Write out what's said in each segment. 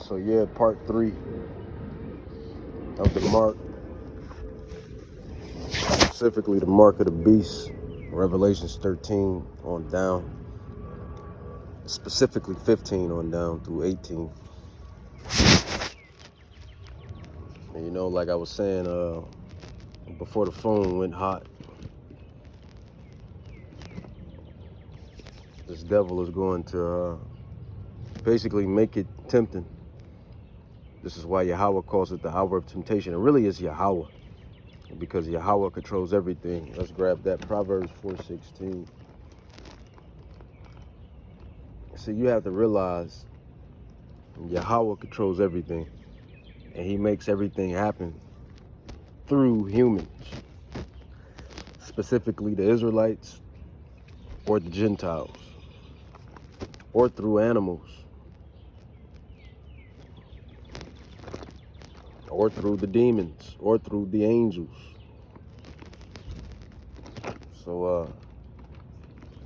So yeah, part 3 of the mark, specifically the mark of the beast, Revelations 13 on down, specifically 15 on down through 18. And you know, like I was saying before the phone went hot, this devil is going to basically make it tempting. This is why Yahweh calls it the hour of temptation. It really is Yahweh, because Yahweh controls everything. Let's grab that, Proverbs 4:16. So you have to realize Yahweh controls everything, and he makes everything happen through humans, specifically the Israelites or the Gentiles, or through animals, or through the demons, or through the angels. So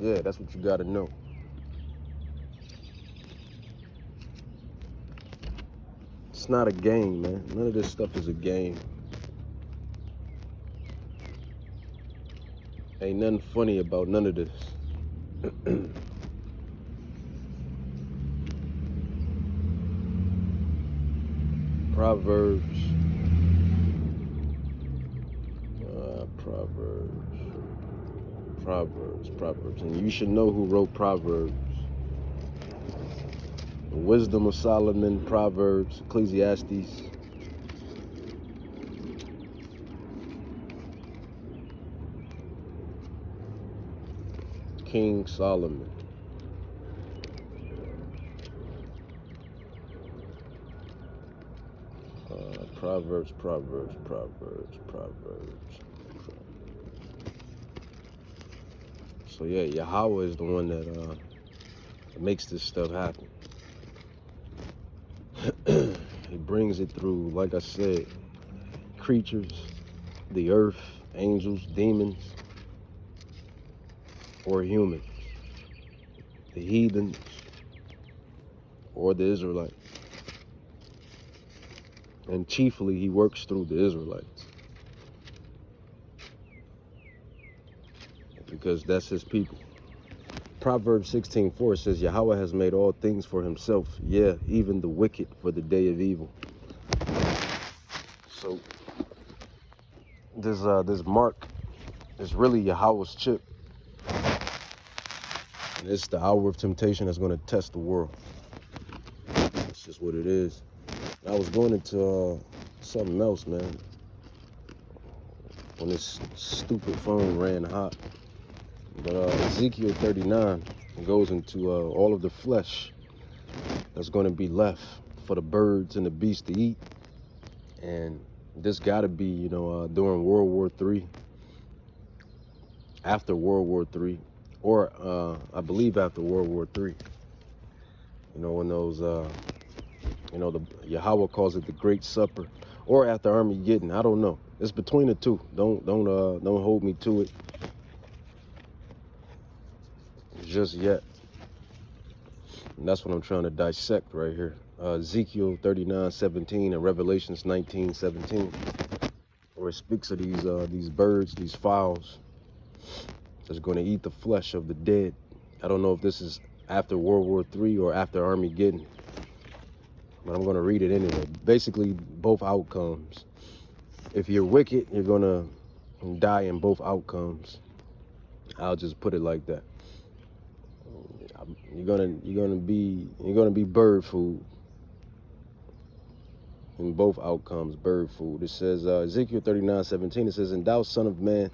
yeah, that's what you got to know. It's not a game, man. None of this stuff is a game. Ain't nothing funny about none of this. Proverbs. Proverbs. And you should know who wrote Proverbs. The Wisdom of Solomon, Proverbs, Ecclesiastes. King Solomon. Proverbs. So yeah, Yahweh is the one that makes this stuff happen. He brings it through, like I said, creatures, the earth, angels, demons, or humans, the heathens, or the Israelites. And chiefly, he works through the Israelites, because that's his people. Proverbs 16:4 says, Yahweh has made all things for himself, yeah, even the wicked for the day of evil. So this mark is really Yahweh's chip. And it's the hour of temptation that's going to test the world. That's just what it is. I was going into something else, man, when this stupid phone ran hot. But Ezekiel 39 goes into all of the flesh that's going to be left for the birds and the beasts to eat. And this got to be, you know, during World War III, after World War III, or I believe after World War III. You know, when those, you know, the Yahweh calls it the Great Supper, or after Armageddon. I don't know. It's between the two. Don't hold me to it just yet. And that's what I'm trying to dissect right here. Ezekiel 39:17 and Revelations 19:17, where it speaks of these birds, these fowls that's going to eat the flesh of the dead. I don't know if this is after World War III or after Armageddon, but I'm going to read it anyway. Basically, both outcomes. If you're wicked, you're going to die in both outcomes. I'll just put it like that. You're gonna be bird food in both outcomes. Bird food. It says Ezekiel 39:17. It says, "And thou, son of man,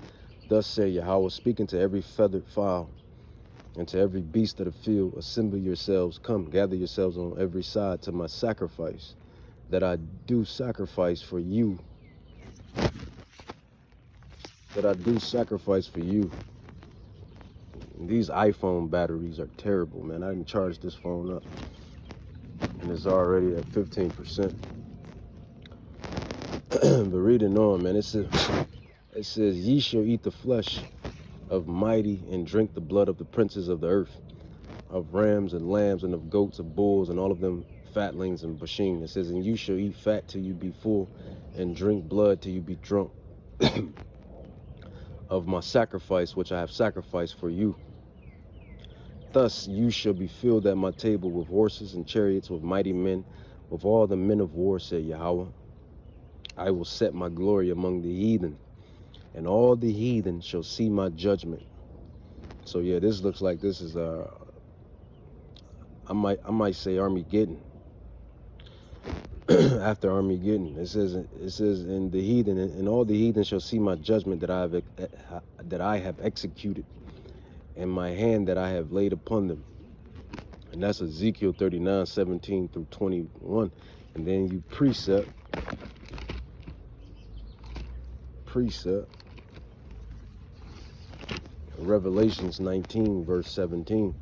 thus say Yahweh, speaking to every feathered fowl and to every beast of the field, assemble yourselves, come, gather yourselves on every side to my sacrifice, that I do sacrifice for you. That I do sacrifice for you." These iPhone batteries are terrible, man. I didn't charge this phone up, and it's already at 15%. But reading on, man, it says, "Ye shall eat the flesh of mighty and drink the blood of the princes of the earth." of rams and lambs and of goats, of bulls, and all of them fatlings and bashin. It says, and you shall eat fat till you be full, and drink blood till you be drunk of my sacrifice, which I have sacrificed for you. Thus you shall be filled at my table with horses and chariots, with mighty men, with all the men of war, said Yahweh. I will set my glory among the heathen, and all the heathen shall see my judgment. So yeah, this looks like this is I might say Armageddon. After Armageddon, it says in the heathen, and all the heathen shall see my judgment that I have executed, and my hand that I have laid upon them. And that's Ezekiel 39:17 through 21. And then you precept Revelations 19 verse 17.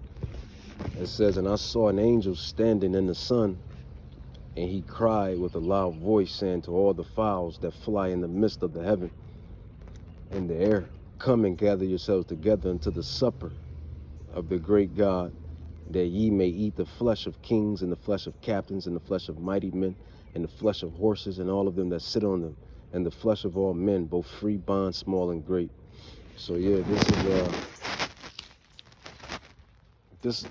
It says, and I saw an angel standing in the sun, and he cried with a loud voice, saying to all the fowls that fly in the midst of the heaven and the air, come and gather yourselves together unto the supper of the great God, that ye may eat the flesh of kings, and the flesh of captains, and the flesh of mighty men, and the flesh of horses, and all of them that sit on them, and the flesh of all men, both free, bond, small, and great. So yeah,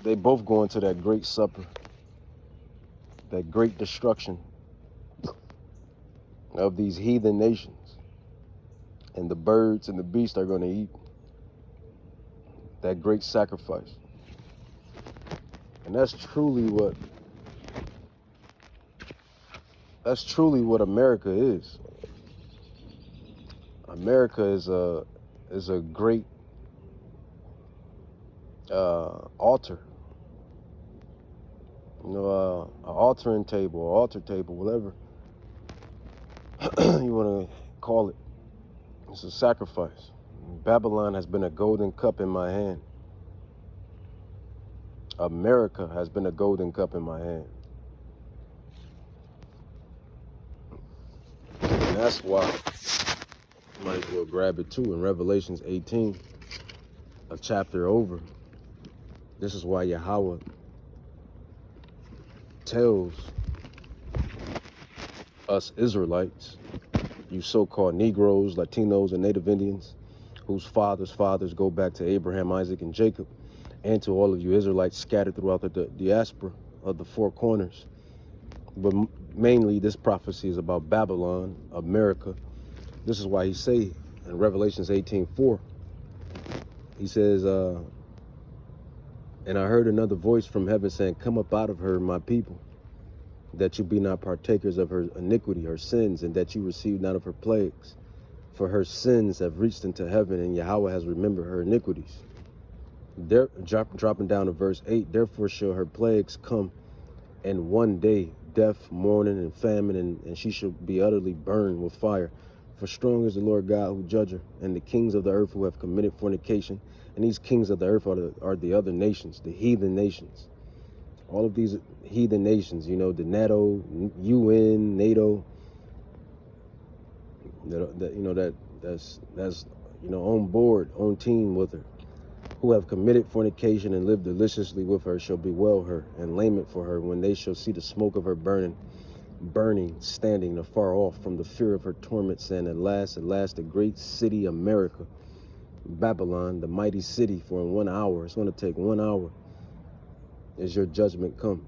they both go into that great supper, that great destruction of these heathen nations, and the birds and the beasts are going to eat that great sacrifice. And that's truly what America is. America is a great altar. You know, an altering table, or altar table, whatever you want to call it. It's a sacrifice. Babylon has been a golden cup in my hand. America has been a golden cup in my hand. And that's why you might as well grab it too. In Revelations 18, a chapter over, this is why Yahweh tells us Israelites, you so-called Negroes, Latinos, and Native Indians, whose fathers' go back to Abraham, Isaac, and Jacob, and to all of you Israelites scattered throughout the diaspora of the four corners. But mainly this prophecy is about Babylon, America. This is why he say in Revelations 18:4, he says, and I heard another voice from heaven saying, come up out of her, my people, that you be not partakers of her iniquity, her sins, and that you receive not of her plagues. For her sins have reached into heaven, and Yahweh has remembered her iniquities. Dropping down to verse 8, therefore shall her plagues come, and one day death, mourning, and famine, and she shall be utterly burned with fire. For strong is the Lord God who judge her, and the kings of the earth who have committed fornication. And these kings of the earth are the other nations, the heathen nations. All of these heathen nations, you know, the NATO, UN, NATO, that's on board, on team with her, who have committed fornication and lived deliciously with her, shall bewail her and lament for her when they shall see the smoke of her burning, standing afar off from the fear of her torment, saying, at last, the great city America, Babylon, the mighty city, for in 1 hour, it's going to take 1 hour, is your judgment come.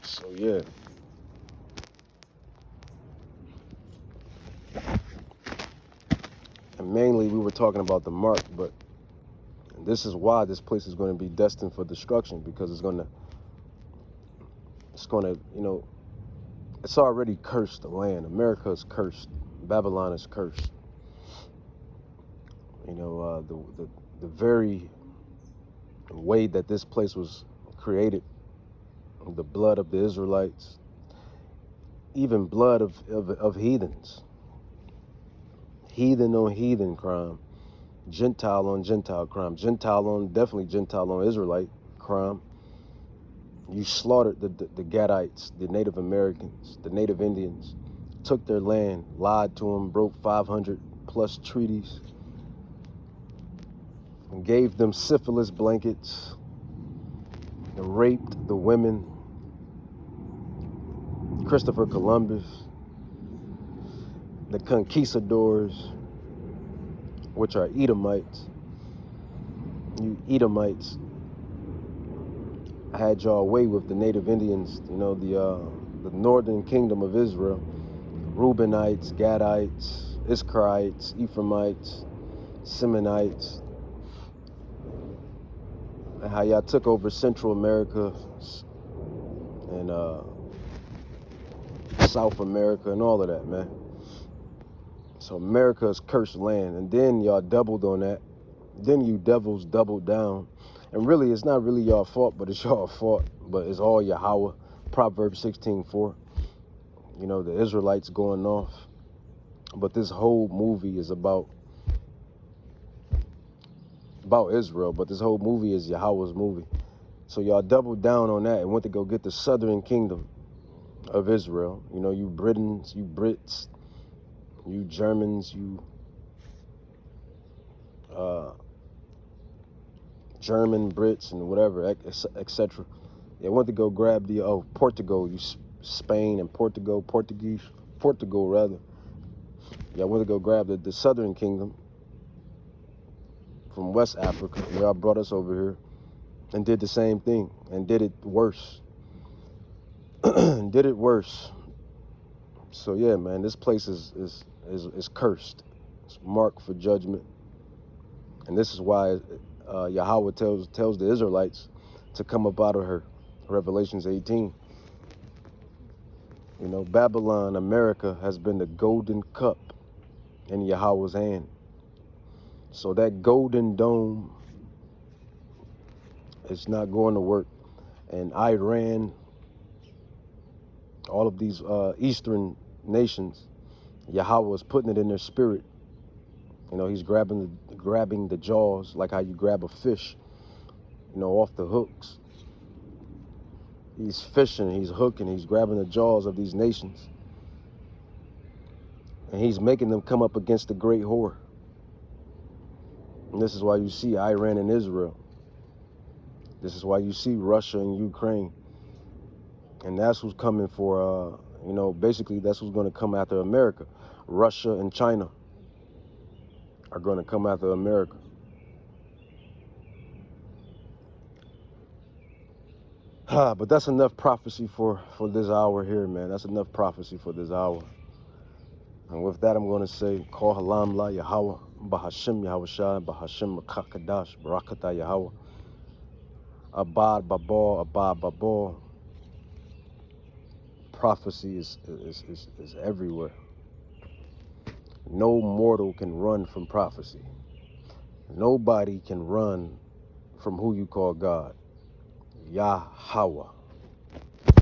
So yeah. And mainly we were talking about the mark, but this is why this place is going to be destined for destruction, because it's going to, it's already cursed, the land. America is cursed. Babylon is cursed. The very way that this place was created, the blood of the Israelites, even blood of heathens, heathen on heathen crime, Gentile on Gentile crime, definitely Gentile on Israelite crime. You slaughtered the Gadites, the Native Americans, the Native Indians, took their land, lied to them, broke 500 plus treaties, and gave them syphilis blankets, and raped the women. Christopher Columbus, the conquistadors, which are Edomites. You Edomites had y'all way with the native Indians, you know, the northern kingdom of Israel. Reubenites, Gadites, Issacharites, Ephraimites, Simeonites, and how y'all took over Central America and South America and all of that, man. So America's cursed land, and then y'all doubled on that. Then you devils doubled down, and really it's not really y'all fault, but it's y'all fault. But it's all Yahweh. Proverbs 16:4. You know, the Israelites going off, but this whole movie is about Israel. But this whole movie is Yahweh's movie. So y'all doubled down on that and went to go get the southern kingdom of Israel. You know, you Britons, you Brits, you Germans, you German Brits and whatever, etc. They went to go grab the Portugal, you Spain and Portugal rather. Y'all went to go grab the southern kingdom from West Africa. Y'all brought us over here and did the same thing and did it worse. Did it worse. So yeah, man, this place is cursed. It's marked for judgment. And this is why Yahweh tells the Israelites to come up out of her. Revelations 18. You know, Babylon, America, has been the golden cup in Yahweh's hand. So that golden dome is not going to work. And Iran, all of these Eastern nations, Yahweh is putting it in their spirit. You know, he's grabbing the jaws like how you grab a fish, you know, off the hooks. He's fishing, he's hooking, he's grabbing the jaws of these nations. And he's making them come up against the great whore. And this is why you see Iran and Israel. This is why you see Russia and Ukraine. And that's who's coming for, you know, basically that's who's going to come after America. Russia and China are going to come after America. But that's enough prophecy for this hour here, man. That's enough prophecy for this hour. And with that, I'm going to say, Call Halam La Yahweh, Bahashim Yahushai, Bahashim Makakadash, Barakata Yahweh, Abad Babal. Prophecy is everywhere. No mortal can run from prophecy. Nobody can run from who you call God. Yahweh.